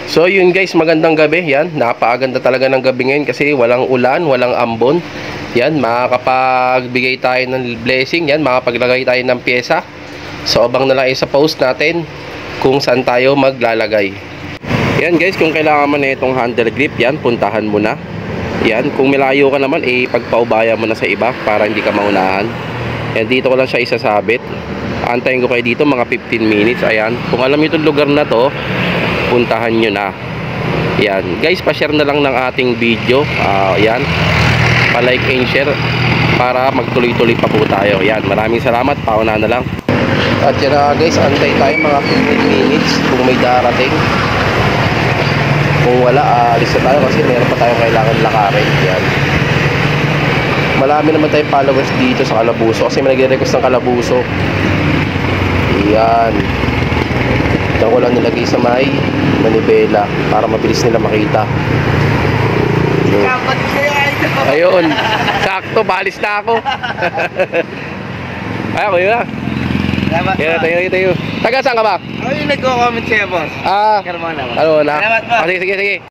So yun guys, magandang gabi. Yan, napakaganda talaga ng gabi ngayon kasi walang ulan, walang ambon. Yan, makakapagbigay tayo ng blessing. Yan, makapaglagay tayo ng pyesa. So abang na lang sa post natin kung saan tayo maglalagay. Yan guys, kung kailangan mo na itong handle grip, yan, puntahan mo na. Yan, kung malayo ka naman, pagpaubaya mo na sa iba para hindi ka maunahan. Yan, dito ko lang siya isasabit. Antayin ko kayo dito mga 15 minutes. Ayan, kung alam nyo itong lugar na to, puntahan nyo na. Yan guys, pa-share na lang ng ating video. Yan, pa-like and share para magtuloy-tuloy pa po tayo. Yan, maraming salamat, pauna na lang. At yan na guys, antay tayo mga 15 minutes kung may darating. Kung wala, alis na tayo kasi meron pa tayong kailangan lakarin. Yan, marami naman tayong followers dito sa Calabuso kasi may nag-request ng Calabuso. Yan, ito ko lang nilagay sa may manibela para mabilis nila makita. Ayun, sakto, balis na ako. Ay, ako yun na. Yan, tayo. Taga saan ka ba? Ako yung nagko-comment sa'yo, boss. Ano na? Sige.